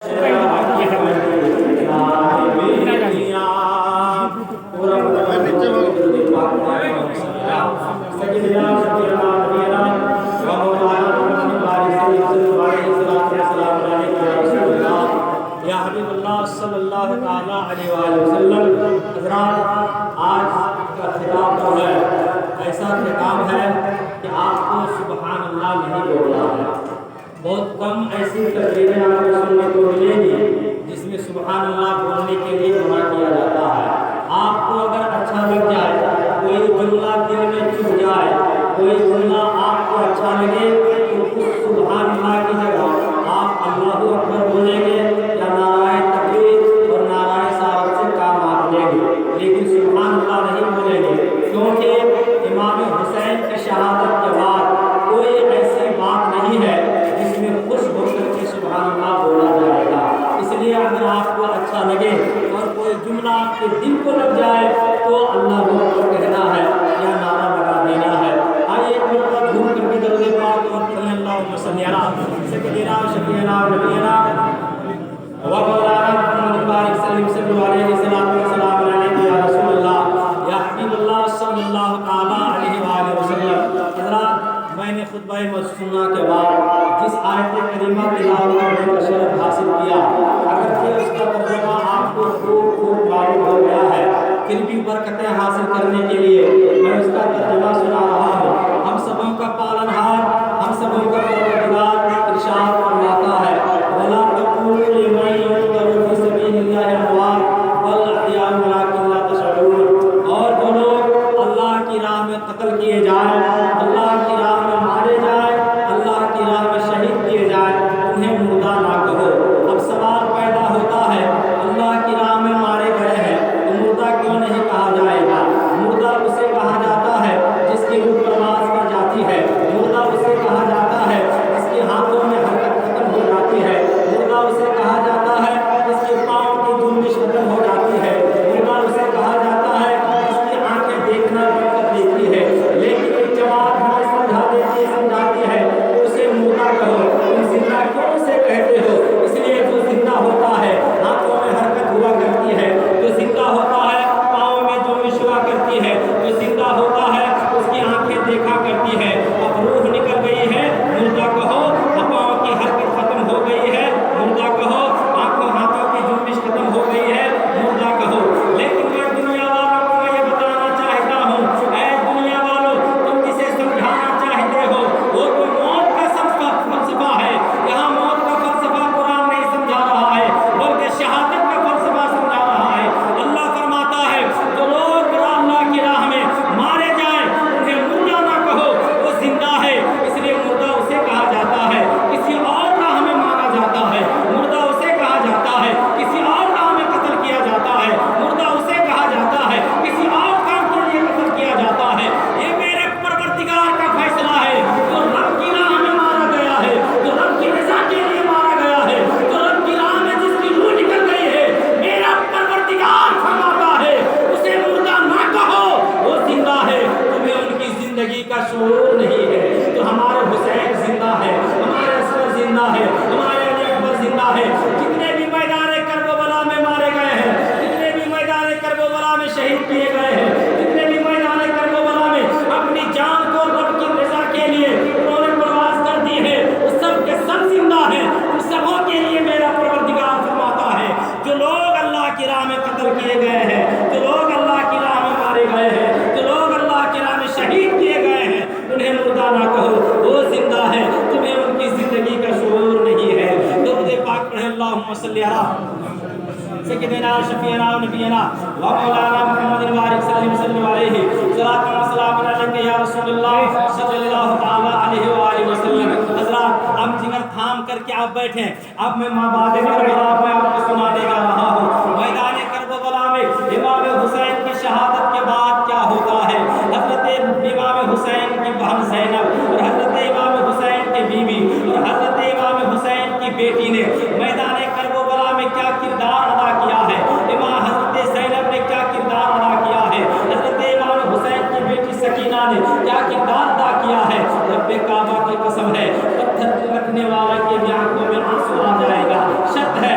آج کا خطاب جو ہے ایسا خطاب ہے کہ آپ کو سبحان اللہ نہیں بولنا ہے۔ بہت کم ایسی تقریریں آپ کو سننے کو ملیں گی جس میں سبحان اللہ بولنے کے لیے منع کیا جاتا ہے۔ آپ کو اگر اچھا لگ جائے، کوئی جملہ دل میں چھپ جائے، کوئی جملہ آپ کو اچھا لگے تو اس سبحان اللہ کی جگہ آپ اللہ اکبر بولیں گے یا نعرہ تکبیر اور نعرہ سعادت سے کام آپ لیں گے، لیکن سبحان اللہ نہیں بولیں گے، کیونکہ امام حسین کی شہادت کے بعد کوئی ایسی بات نہیں ہے جس میں خوش ہو کر کے سبحان اللہ بولا جائے گا۔ اس لیے اگر آپ کو اچھا لگے اور کوئی جملہ آپ کے دل کو لگ جائے تو اللہ اکبر کہنا ہے یا نعرہ لگا دینا ہے۔ آئیے ایک مرتبہ گھوم کر کے درود پاک اور پڑھیں اللہم صلی علی سیدنا شفیعنا نبینا و مولانا محمد بارک سلیم صلی اللہ علیہ وسلم علیہ یا رسول اللہ یا حبیب اللہ صلی اللہ تعالی علیہ وآلہ وسلم۔ حضرات، میں نے خطبہ مسنونہ کے بعد جس آیت کریمہ تلاوت کرنے کا شرف حاصل کیا، اگرچہ اس کا ترجمہ آپ کو خوب معلوم ہو گیا ہے، پھر بھی برکتیں حاصل کرنے کے لیے میں اس کا ترجمہ سنا رہا ہوں۔ ہم سبوں کا پالنہار، ہم سبوں کا پروردگار ارشاد فرماتا ہے وَلَا تَقُولُوا لِمَن يُقْتَلُ فِي سَبِيلِ اللَّهِ أَمْوَاتٌ بَلْ أَحْيَاءٌ وَلَٰكِن لَّا تَشْعُرُونَ۔ اور جو لوگ اللہ کی راہ میں قتل کیے جائیں، اللہ کی راہ میں مارے جائیں، اللہ کی راہ میں شہید کیے جائیں، انہیں مردہ نہ کہو۔ اب سوال پیدا ہوتا ہے اللہ کی راہ میں مارے گئے ہیں تو مردہ کیوں نہیں کہا جائے گا؟ مردہ اسے کہا جاتا ہے جس کی روح پرواز کر جاتی ہے، مردہ اسے کہا جاتا ہے جس کے ہاتھوں میں حرکت ختم ہو جاتی ہے، مردہ اسے کہا جاتا ہے جس کے پاؤں کی جنبش ختم ہو جاتی ہے، مردہ اسے کہا جاتا ہے جس کی آنکھیں دیکھنا بند کر دیتی ہے۔ لیکن ایک جواب ہمیں سمجھاتی ہے کہ اسے مردہ کہو، تم زندہ کیوں اسے کہتے ہو؟ اس لیے جو زندہ ہوتا ہے ہاتھوں میں حرکت ہوا کرتی ہے، جو زندہ ہوتا ہے پاؤں میں جنبش ہوا کرتی ہے، جو زندہ ہوتا ہے اس کی آنکھیں دیکھا کرتی ہے۔ اب روح نکل گئی ہے، مردہ کہو، پاؤں کی حرکت ختم ہو گئی ہے، مردہ کہو، آنکھوں ہاتھوں کی جنبش ختم ہو گئی ہے، مردہ کہو۔ لیکن میں دنیا والوں کو یہ بتانا چاہتا ہوں، اے دنیا والوں، تم جسے سمجھانا چاہتے ہو وہ تو موت کا فلسفہ ہے۔ یہاں موت کا فلسفہ قرآن نہیں سمجھا رہا ہے بلکہ شہادت کا فلسفہ سمجھا رہا ہے۔ اللہ فرماتا ہے جو لوگ اللہ کی راہ میں مارے جائیں انہیں مردہ نہ کہو، وہ زندہ ہے۔ اس لیے مردہ اسے کہا جاتا ہے کسی اور راہ میں مارا جاتا ہے، مردہ اسے کہا جاتا ہے کسی اور راہ میں قتل کیا جاتا ہے، مردہ اسے کہا جاتا ہے کسی اور کام کے لیے قتل کیا جاتا ہے۔ یہ میرے پروردگار کا فیصلہ ہے، جو رب کی راہ میں مارا گیا ہے، جو رب کی رضا کے لیے مارا گیا ہے، جو رب کی راہ میں جس کی روح نکل گئی ہے، میرا پروردگار فرماتا ہے اسے مردہ نہ کہو، وہ زندہ ہے۔ تمہیں ان کی زندگی کا شعور نہیں ہے۔ تو ہمارے حسین زندہ ہے، ہمارے اصغر زندہ ہے، ہمارے علی اکبر زندہ ہے۔ جتنے بھی میدان کربلا میں مارے گئے ہیں، جتنے بھی میدان کربلا میں شہید کیے گئے ہیں، جتنے بھی میدان کربلا میں اپنی جان کو رب کی رضا کے لیے انہوں نے پرواز کر دی ہے، وہ سب کے سب زندہ ہیں۔ ان سبوں کے لیے میرا پروردگار فرماتا ہے جو لوگ اللہ کی راہ میں قتل کیے گئے ہیں، جو لوگ اللہ کی راہ میں مارے گئے ہیں، جو لوگ اللہ کی راہ میں شہید کیے گئے ہیں، انہیں مردہ نہ کہو، وہ زندہ ہے۔ تمہیں ان کی زندگی کا شعور نہیں ہے۔ درود پاک پڑھیں اللہم صلی علی سیدنا شفیعنا نبینا و مولانا محمد بارک سلیم صلی اللہ علیہ صلاۃ و سلام علیک یا رسول اللہ صلی اللہ تعالی علیہ وآلہ وسلم۔ حضرات، اب جگر تھام کر کے آپ بیٹھیں، اب میں مابعد کربلا میں آپ کو سنانے جا رہا ہوں۔ میدان کربلا میں امام حسین کی شہادت کے بعد کیا ہوتا ہے؟ حضرت امام حسین کی بہن زینب اور حضرت امام حسین کی بیوی اور حضرت امام حسین کی بیٹی نے میدان کربلا میں کیا کردار ادا کیا ہے؟ امام حضرت زینب نے کیا کردار ادا کیا ہے؟ حضرت امام حسین کی بیٹی سکینہ نے کیا کردار ادا کیا ہے؟ رب کعبہ کی قسم ہے پتھر رکھنے والا کے بھی آنکھوں میں آنسو آ جائے گا۔ شرط ہے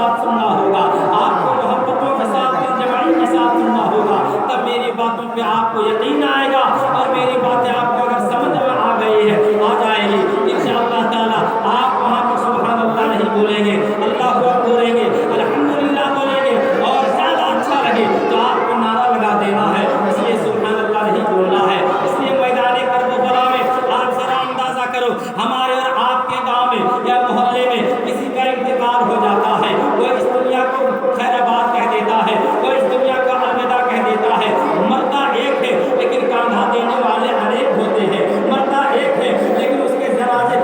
साथ सुनना होगा, आपको मोहब्बतों के साथ जमाई के साथ सुनना होगा, तब मेरी बातों पे आपको यकीन आएगा और मेरी बातें आपको अगर समझ में आ गई है, आ जाएगी, इंशाअल्लाह ताला आप वहाँ पर सुभान अल्लाह नहीं बोलेंगे, अल्लाह अकबर बोलेंगे, अल्हम्दुलिल्लाह बोलेंगे, और ज़्यादा अच्छा लगे तो आपको नारा लगा देना है, इसलिए सुभान अल्लाह नहीं बोलना है। इसलिए मैदान करबला में आप जरा अंदाजा करो, हमारे और आपके गांव में या मोहल्ले में किसी का इंतकाल हो जाता है, वो इस दुनिया को खैराबाद कह देता है, वो इस दुनिया को अलविदा कह देता है। मरता एक है लेकिन कांधा देने वाले अनेक होते हैं, मरता एक है लेकिन उसके जनाजे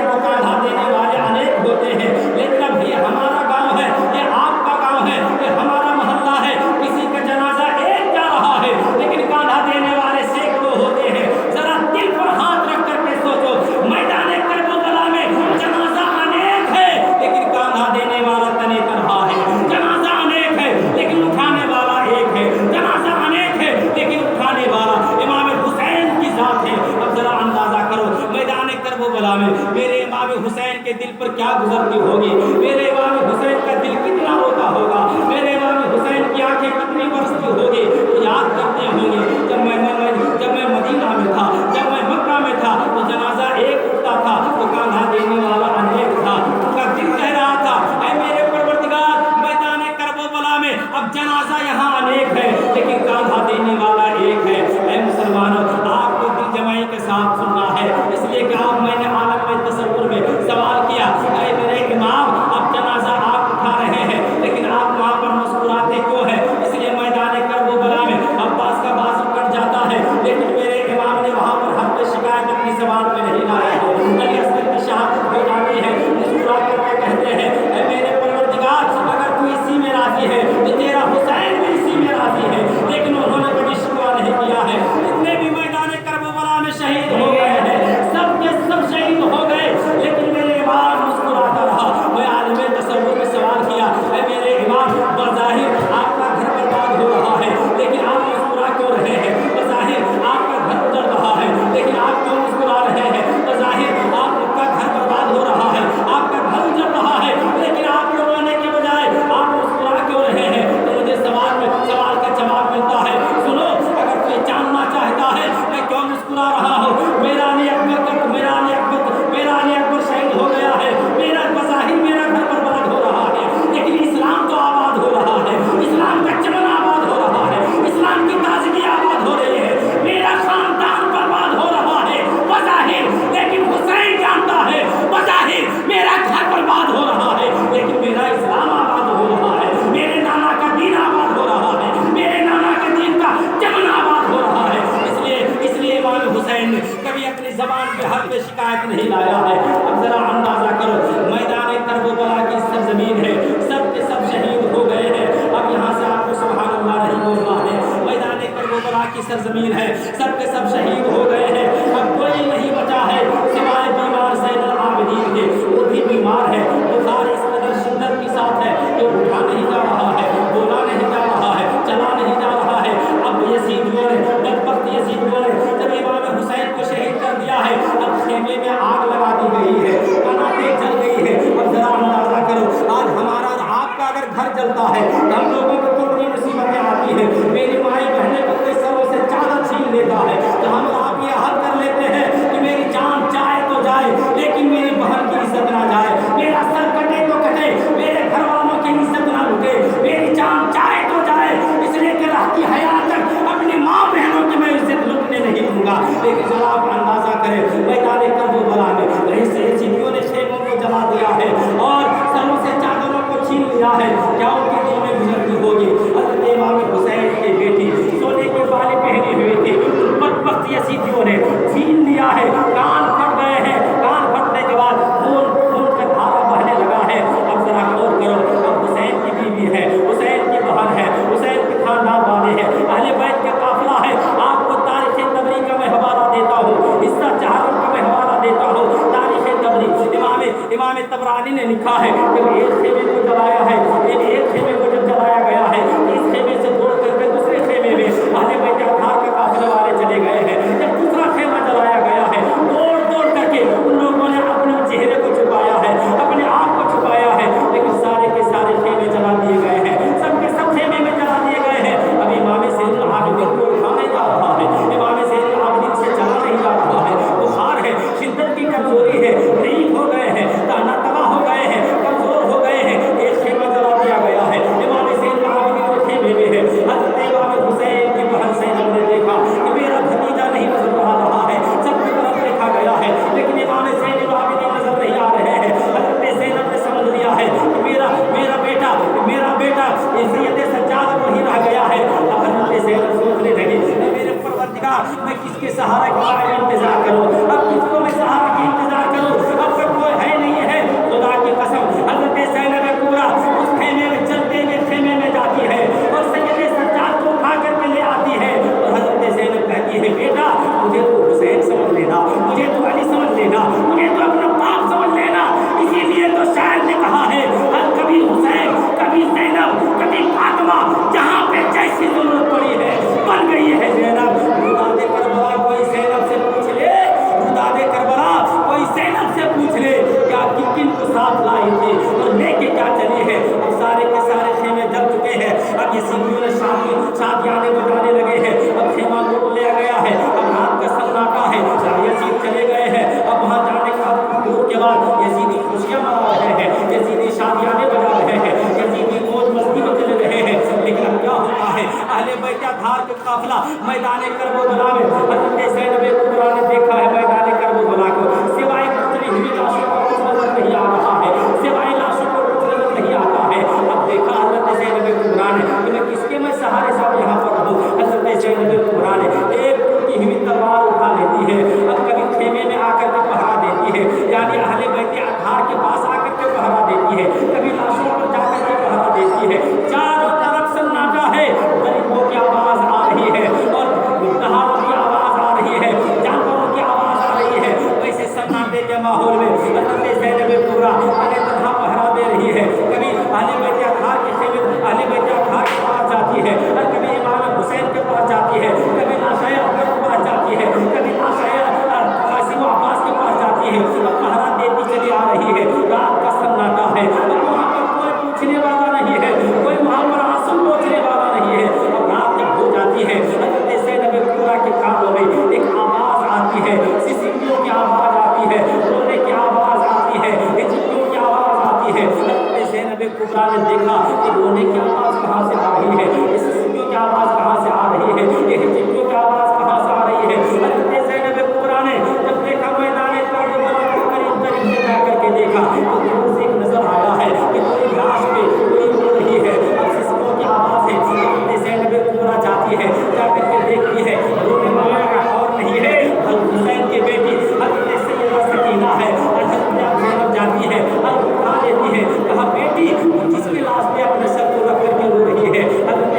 को कांधा देने वाले अनेक होते हैं। लेकिन अब ये हमारा गांव है, ये आपका गांव है, ये हमारा मोहल्ला है, किसी का जनाजा एक जा रहा है लेकिन कांधा देने वाले सैकड़ों होते हैं। जरा दिल पर हाथ रख करके सोचो, मैदान करबला में जनाजा अनेक है लेकिन कांधा देने वाला तने तनहा है, जनाजा अनेक है लेकिन उठाने वाला एक है, जनाजा अनेक है लेकिन उठाने वाला इमाम हुसैन की जात है। अब जरा अंदाजा करो मैदान करबला में मेरे इमाम हुसैन के दिल पर क्या गुजरती होगी, मेरे इमाम हुसैन का दिल कितना रोता होगा, मेरे इमाम हुसैन की आंखें कितनी बरसती होगी। तो याद करते होंगे जब मैं मदीना में था, जब मैं मक्का में था, तो जनाजा एक उठता था तो कांधा देने वाला अनेक था। उनका दिल कह रहा था, ऐ मेरे परवरदिगार मैदान करबला में अब जनाजा यहाँ अनेक है लेकिन कांधा देने वाला एक है। ऐ मुसलमानों, आपको दिल जमाई के साथ सुनना है, इसलिए कि आप मैंने आलम में तसव्वुर में सवाल किया, ऐ मेरे इमाम अब जनाजा आप उठा रहे हैं लेकिन आप वहाँ पर मुस्कुराते क्यों हैं? इसलिए मैदान करबला में अब्बास का बाजू कट जाता है लेकिन मेरे इमाम ने वहाँ पर हक पे शिकायत अपनी ज़बान पे नहीं लाया है। अली असगर की शहादत हो जाती है, मुस्कुरा करके कहते हैं, ऐ मेरे परवरदिगार अगर तू इसी में राजी है तो तेरा हुसैन भी इसी में राजी है। लेकिन उन्होंने कभी शिकवा नहीं किया है। जितने भी मैदान करबला में शहीद हो गए हैं सब के सब शहीद हो गए लेकिन मेरे इमाम मुस्कुराता रहा। मैं आलम तसव्वुर में सवाल किया, ऐ मेरे इमाम बज़ाहिर आपका घर बर्बाद हो रहा है लेकिन आप मुस्कुरा क्यों रहे हैं? बज़ाहिर आपका घर उजड़ रहा है लेकिन आप क्यों मुस्कुरा रहे हैं? बज़ाहिर आपका घर बर्बाद हो रहा है, आपका घर उजड़ रहा है लेकिन आप रोने के बजाय आप मुस्कुरा क्यों रहे हैं? तो मुझे सवाल का जवाब मिलता है, सुनो अगर कोई जानना चाहता है मैं क्यों मुस्कुरा रहा हूँ, मेरा अली अकबर शहीद हो गया है, मेरा बज़ाहिर मेरा घर बर्बाद हो रहा है लेकिन इस्लाम तो आबाद हो रहा है, इस्लाम का चमन आबाद हो रहा है, इस्लाम की ताजगी आबाद हो रही है, मेरा खानदान बर्बाद हो रहा है बज़ाहिर लेकिन हुसैन जानता है, बज़ाहिर मेरा घर बर्बाद हो रहा है लेकिन मेरा इस्लाम आबाद हो रहा है, मेरे नाना का दीन आबाद हो रहा है, मेरे नाना के दीन का चमन आबाद हो रहा है। इसलिए इमाम हुसैन ने कभी अपनी ज़बान पे हक पे शिकायत नहीं लाया है। अब जरा अंदाजा करो मैदान करबला की सरजमीन है, सब के सब शहीद हो गए हैं। अब यहाँ से आपको सुभान अल्लाह नहीं बोलना है, मैदान करबला की सरजमीन है, सब के सब शहीद हो गए हैं। अब कोई नहीं बचा है सिवाय बीमार ज़ैनुल आबिदीन के, वो भी बीमार है, बुखार इस कदर शिद्दत के साथ है कि उठा नहीं जा रहा है, बोला नहीं जा रहा है, चला नहीं जा रहा है। अब यजीदियों ने बदबख्त यजीदियों ने जब इमाम हुसैन को शहीद कर दिया है, अब खेमे में आग लगा दी गई है, कनातें जल गई है। अब जरा अंदाजा करो आज हमारा और आपका अगर घर जलता है हम लोगों को कितनी मुसीबतें आती है। मेरी माई बहनें को कोई सरों से चादर छीन लेता है तो हम आप ये हद कर लेते हैं कि मेरी जान जाए तो जाए लेकिन मेरी बहन की इज्जत ना जाए, मेरा सर कटे तो कटे, मेरे घर वालों की इज्जत ना लुटे, मेरी जान जाए तो जाए, इसलिए कि रहती हयात तक अपनी माँ बहनों की मैं इज्जत लुटने नहीं दूंगा। लेकिन जरा आप अंदाजा करें मैदान करबला में यजीदियों ने खेमों को जला दिया है और सरों से चादरों को छीन लिया है, क्या उनके दिल में गुजरती होगी? हज़रत इमाम हुसैन की बेटी सोने के बाले पहने हुए थे, बदबख्त यजीदियों ने छीन लिया है, कान फट गए हैं, कान फटने के बाद खून का धारा बहने लगा है। अब जरा गौर करो, अब हुसैन की बीवी है, हुसैन की बहन है, हुसैन के खानदान वाले हैं, अहले बैत का काफिला है। आपको तारीख़ तबरी का मैं हवाला देता हूँ, हिस्सा जहारम का मैं हवाला देता हूँ। तारीख़ तबरी इमाम तबरानी ने लिखा है जब एक खेमे को जलाया है, एक खेमे को जब जलाया गया है, इस खेमे से दौड़ करके दूसरे खेमे में अहले बैत का काफिले वाले चले गए हैं। जब दूसरा खेमा जलाया गया है, दौड़ करके उन लोगों ने अपने चेहरे को छुपाया है, अपने आप को छुपाया है, लेकिन सारे के सारे लाई थी और लेके क्या चली है। अब सारे के सारे खेमे जल चुके हैं। अब यजीदियों ने शादियाने बजाने लगे हैं। अब खेमा लूट लिया गया है। अब रात का सन्नाटा है। यजीद चले गए हैं। अब वहाँ जाने के बाद यजीदी खुशियाँ मना रहे हैं, यजीदी शादियाने बजा रहे हैं, यजीदी मौज मस्ती में चले रहे हैं। लेकिन अब क्या होता है, अहले बैत अतहार का काफिला मैदान करबला में हज़रत ज़ैनब कुबरा ने देखा है। मैदान करबला को सिवाय कुचली हुई लाशों को कुछ नजर नहीं आ रहा है, सिवाय लाशों को कुछ नजर नहीं आता है। अब देखा हज़रत ज़ैनब कुबरा ने कि मैं किसके मैं सहारे से यहाँ पर हूँ। हज़रत ज़ैनब कुबरा ने एक टूटी हुई तलवार उठा लेती है। अब कभी खेमे में आकर के पहरा देती है, यानी अहले बैत अतहार के पास आकर के पहरा देती है, कभी लाशों पर जाकर के पहरा देती है। चारों तरफ सन्नाटा है, गरीबों की आवाज आ रही है और दहाड़ों की आवाज आ रही है, जानवरों की आवाज आ रही है। वैसे सन्नाटे के माहौल में हज़रत ज़ैनब कुबरा अने तन्हा पहरा दे रही है। कभी अहले बैत अतहार के खेमे अहले बैत अतहार के पास जाती है और कभी इमाम हुसैन के पास जाती है, कभी लाशाए अकबर के पास जाती है, कभी लाशाए कासिम अब्बास के पास जाती है। पहरा देती चली आ रही है। रात का सन्नाटा है, वहाँ पर कोई पूछने वाला नहीं है, कोई वहाँ पर आंसू पोंछने वाला नहीं है। अब रात जब हो जाती है, हज़रत ज़ैनब कुबरा के कानों में एक आवाज़ आती है, सिसकियों की आवाज़ आती है, रोने की आवाज़ आती है, हिचकियों की आवाज़ आती है। हज़रत ज़ैनब कुबरा ने देखा कि रोने की आवाज़ कहाँ से आ रही है, सिसकियों की आवाज़ कहाँ से आ रही है, ये हिचकियों की आवाज़ कहाँ से आ रही है। हज़रत ज़ैनब कुबरा ने जब देखा मैदान करीब से जाकर के देखा तो दूर से एक नजर आया है कि कोई लाश पे कोई रो रही है। अब सिसकियों की आवाज़ है। हज़रत ज़ैनब कुबरा जाती है, जाकर के देखती है, रोने वाला और नहीं है, हुसैन की बेटी हज़रत सैयदा सकीना है। हज़रत ज़ैनब जाती है और उठा लेती है, कहा बेटी किसकी लाश पे अपने सर को रख करके रो रही है। हज़रत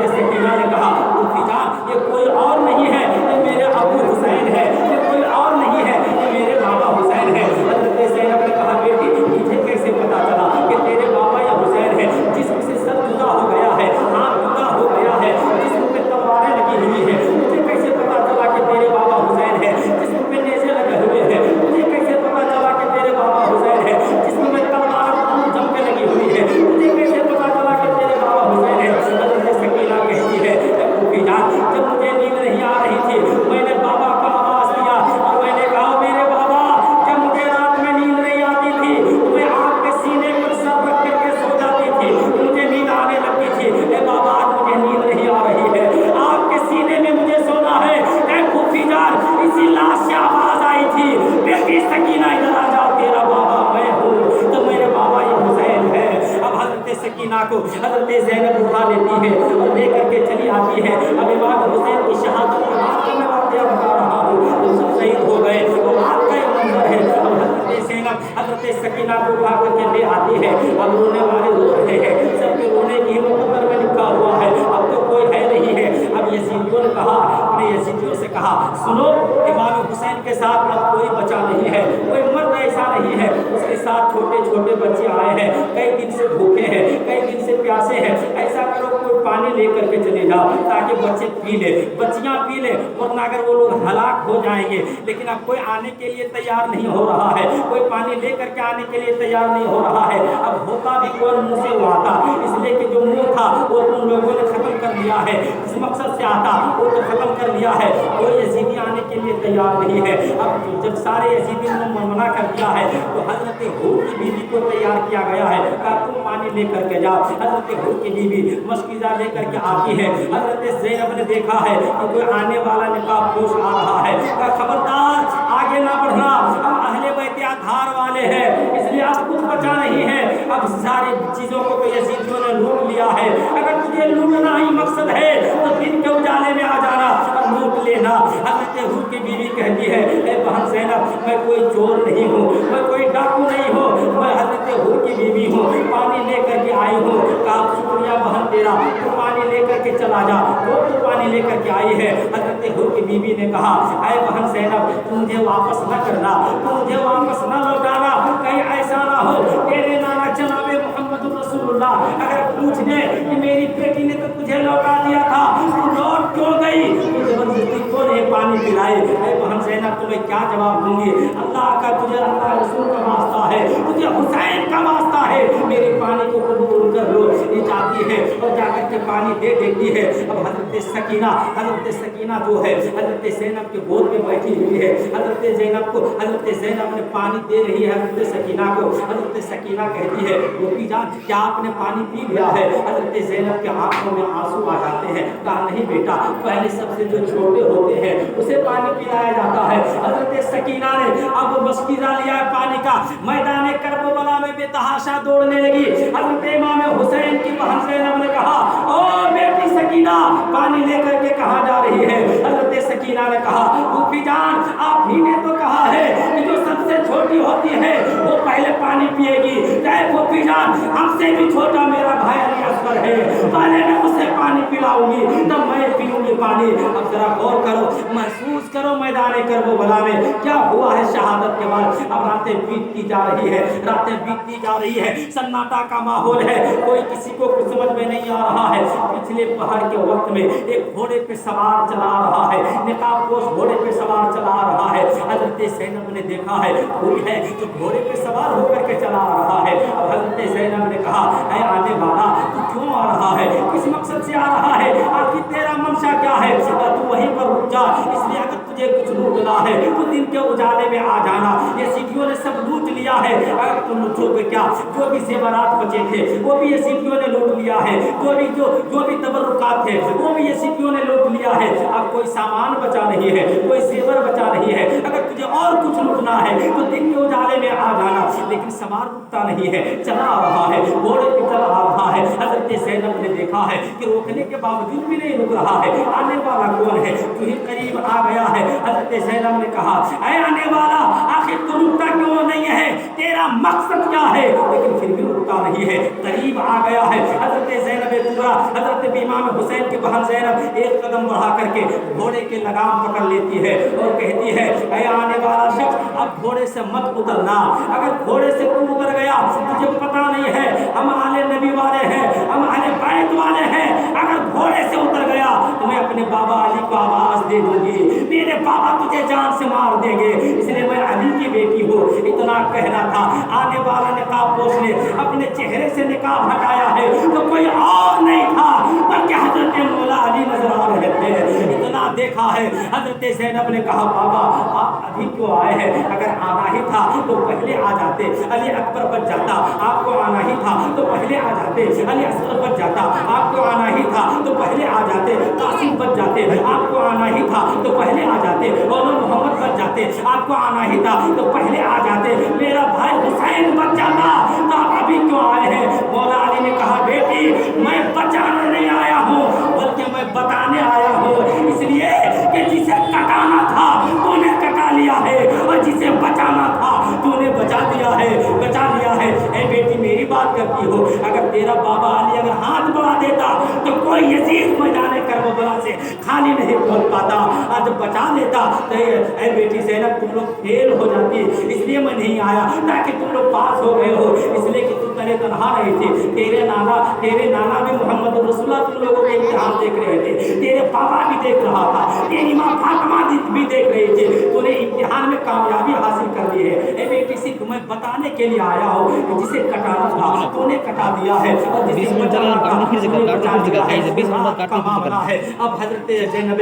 सकीना ने कहा उठी जान ये कोई और नहीं है, ये मेरे अबू हुसैन है, ये कोई और नहीं है, ये मेरे बाबा हुसैन है। हज़रत ज़ैनब ने कहा बेटी मुझे कैसे पता चला कि तेरे बाबा या हुसैन है, जिसम से सर जुदा हो गया है, हाथ जुदा हो गया है, जिसम पे तलवारें लगी हुई है, मुझे कैसे पता चला कि तेरे बाबा हुसैन है, जिसम पे नेज़े लगे हुए हैं, मुझे कैसे पता चला कि तेरे बाबा हुसैन है, जिसम में तलवार जम के लगी हुई है, मुझे कैसे पता चला कि तेरे बाबा हुसैन है। हज़रत सकीना कहती है फूफी जान जब मुझे नींद नहीं आ रही थी मैंने बाबा को आवाज़ दिया और मैंने कहा मेरे बाबा, जब मुझे रात में नींद नहीं आती थी मैं आपके सीने पर सर रख करके सो जाती थी, मुझे नींद आने लगती थी। ए बाबा आज मुझे नींद नहीं आ रही है, आपके सीने में मुझे सोना है। ए फूफी जान इसी लाश से आवाज़ आई थी बेटी सकीना इधर आ जाओ, तेरा बाबा मैं हूँ, तो मेरे बाबा ये हुसैन है। अब हज़रत सकीना को हज़रत ज़ैनब उठा लेती है और लेकर के चली आती है। अब इमाम हुसैन की शहादत के बाद का मैं वाक़या बता रहा हूँ, तो सब शहीद हो गए, वो आज का ये मंजर है। अब हज़रत ज़ैनब हज़रत सकीना को उठा करके ले आती है। अब रोने वाले रो रहे हैं, सबके रोने की मुकद्दर में लिखा हुआ है, अब तो कोई है नहीं है। अब यजीदियों ने कहा, अपने यजीदियों से कहा सुनो इमाम हुसैन के साथ अब कोई बचा नहीं है, कोई मर्द ऐसा नहीं है, उसके साथ छोटे छोटे बच्चे आए हैं, कई दिन से भूखे हैं, कई दिन से प्यासे हैं, ऐसा करो कोई पानी लेकर के चले जाओ ताकि बच्चे पी ले, बच्चियाँ पी ले, वरना अगर वो लोग हलाक हो जाएंगे। लेकिन अब कोई आने के लिए तैयार नहीं हो रहा है, कोई पानी लेकर के आने के लिए तैयार नहीं हो रहा है। अब होता भी कौन मुँह से हुआ था, इसलिए कि जो मुँह था वो उन लोगों ने ख़त्म कर दिया है, जिस मकसद से आता वो तो ख़त्म कर दिया है, कोई यजीदी आने के लिए तैयार नहीं है। अब जब सारे यजीदियों ने मना कर दिया है तो हज़रत हूर की बीवी को तैयार किया गया है, कहा तुम पानी लेकर के जाओ। हज़रत हूर की बीवी मशकीज़ा लेकर के आती है। हज़रत ज़ैनब ने देखा है कि कोई आने वाला निकाब पोश आ रहा है, कहा खबरदार आगे ना बढ़ना, अब अहले बैत अतहार वाले हैं इसलिए अब कुछ बचा नहीं है। अब सारी चीज़ों को तो यजीदियों ने लूट लिया है, अगर तुझे लूटना ही मकसद है तो दिन के उजाले में आ जाना और लूट लेना। हज़रत हूर की बीवी कहती है ए बहन ज़ैनब मैं कोई चोर नहीं हूँ, मैं कोई डाकू नहीं हूँ, मैं हज़रत हूर की बीवी हूँ, पानी लेकर के आई हूँ। कहा शुक्रिया बहन तेरा, तू पानी लेकर के चला जा। वो तो पानी लेकर के आई है। हज़रत हूर की बीवी ने कहा ऐ बहन ज़ैनब तू मुझे वापस न करना, तू मुझे वापस न लौटाना, कहीं ऐसा ना हो तेरे नाना जनाबे मोहम्मद रसूलुल्लाह अगर पूछ ले कि मेरी बेटी ने तो तुझे लौटा दिया था, तू लौट क्यों गई, तू जबरदस्ती क्यों नहीं पानी पिलाई। ऐ बहन ज़ैनब तुम्हें क्या जवाब दूंगी? अल्लाह का तुझे अल्लाह रसूल का वास्ता है, तुझे हुसैन का वास्ता है, मेरे पानी को कबूल कर लो। ये जाती है और जाकर के पानी दे देती है। अब हजरत सकीना जो है हजरत ज़ैनब के गोद में बैठी हुई है। हजरत ज़ैनब को हजरत ज़ैनब ने पानी दे रही है हजरत सकीना को। हजरत सकीना कहती है, गोपी जान क्या आपने पानी पी लिया है? हजरत ज़ैनब के आंखों में आंसू आ जाते हैं। कहा नहीं बेटा, पहले सबसे जो छोटे होते हैं उसे पानी पिलाया जाता है। हजरत सकीना ने अब मस्किरा लिया है पानी का, मैदान करबला में बेतहाशा दौड़ने लगी। हजरत इमाम हुसैन की बहन ज़ैनब ने कहा, ओ बेटी सकीना, पानी लेकर के कहाँ जा रही है? हजरत सकीना ने कहा, गोपी जान आप ही ने तो कहा है कि जो सबसे छोटी होती है वो पहले पानी पिएगी। चाहे गोपी जान हमसे भी छोटा मेरा भाई अली असगर है, पहले मैं उसे पानी पिलाऊंगी तब मैं पीऊंगी पानी। अब जरा गौर करो, महसूस करो मैदान करबला में क्या हुआ है शहादत के बाद। अब रातें बीतती जा रही है, रातें बीतती जा रही है, सन्नाटा का माहौल है, कोई किसी को कुछ समझ में नहीं आ रहा है। पिछले पहर के वक्त में एक घोड़े पे सवार चला रहा है, निकाबपोश घोड़े पे सवार चला रहा है। हजरत ज़ैनब ने देखा है कोई है जो घोड़े पे सवार होकर के चला रहा है। अब हजरत ज़ैनब ने कहा, ऐ आने वाला तू क्यों आ रहा है, किस मकसद से आ रहा है, आखिर तेरा मंशा क्या है? तू वहीं पर रुक जा, इसलिए अगर तुझे कुछ लूटना है तो दिन के उजाले में आ जाना। ये सीटियों ने सब लूट लिया है, अगर तुम लूटोगे क्या? जो भी ज़ेवरात बचे थे वो भी ये सीटियों ने लूट लिया है, जो भी तबर्रुकात थे वो भी ये सीटियों ने लूट लिया है। अब कोई सामान बचा नहीं है, कोई ज़ेवर बचा नहीं है, अगर तुझे और कुछ लूटना है तो दिन के उजाले में आ जाना। लेकिन सवार रुकता नहीं है, चला आ रहा है, घोड़े पे चला आ रहा है। हजरत ज़ैनब ने देखा है कि रोकने के बावजूद भी नहीं रुक रहा है, आने वाला कौन है? तू ही करीब आ गया है। हजरत ज़ैनब ने कहा, ऐ आने वाला आखिर तू रुकता क्यों नहीं है, तेरा मकसद क्या है? लेकिन फिर भी रुकता नहीं है, करीब आ गया है। हजरत ज़ैनब कुबरा हजरत इमाम हुसैन की बहन ज़ैनब एक कदम बढ़ा करके घोड़े के लगाम पकड़ लेती है और कहती है, ऐ आने वाला शख्स अब घोड़े से मत उतरना, अगर घोड़े से तू उतर गया तुझे पता नहीं है हम आले नबी वाले हैं, हम आले बैत वाले हैं, अगर घोड़े से उतर गया तो मैं अपने बाबा अली को आवाज दे दूंगी, मेरे बाबा तुझे जान से मार देंगे, इसलिए मैं अली की बेटी हूँ। इतना कहना था। आने वाला निकाबपोश ने अपने चेहरे से निकाब हटाया है तो कोई और नहीं था बल्कि हजरत मौला अली नजर आ रहे थे। इतना देखा है। हजरत ज़ैनब ने कहा, बाबा आप अभी क्यों आए हैं? अगर आना ही था तो पहले आ जाते, अली अकबर बच जाता। आपको आना ही था तो पहले आ जाते, अली असगर बच जाता। आपको आना ही था तो पहले आ जाते, कासिम बच जाते। आपको आना ही था तो पहले आ जाते, और मोहम्मद बच जाते। आपको आना ही था तो पहले आ जाते, मेरा भाई हुसैन बच जाता। तो आप अभी क्यों आए हैं? मौला अली ने कहा, बेटी मैं बचाने नहीं आया हूँ बल्कि मैं बताने आया हूँ, इसलिए कि जिसे कटाना था तूने कटा लिया है और जिसे बचाना था तूने बचा दिया है, बचा लिया है। ए बेटी मेरी बात करती हो, अगर तेरा बाबा अली अगर हाथ बढ़ा देता तो कोई यजीद मैदान करबला से खाली नहीं पहुंच पाता, आज बचा लेता तो ए बेटी ज़ैनब तुम लोग फेल हो जाती, इसलिए मैं नहीं आया ताकि तुम लोग पास हो गए हो, इसलिए कि तुम पहले तनहा रही थी। तेरे नाना भी मोहम्मद रसूलुल्लाह तुम लोगों के इम्तिहान देख रहे थे, तेरे पापा भी देख रहा था, तेरी माँ फातिमा भी देख रही थी, तूने इम्तिहान में कामयाबी हासिल कर ली है। ए बेटी सिर्फ मैं बताने के लिए आया हूँ कि जिसे कटाना था तूने कटा दिया है और जिसे बचाना था तूने बचा दिया है। अब हजरत ज़ैनब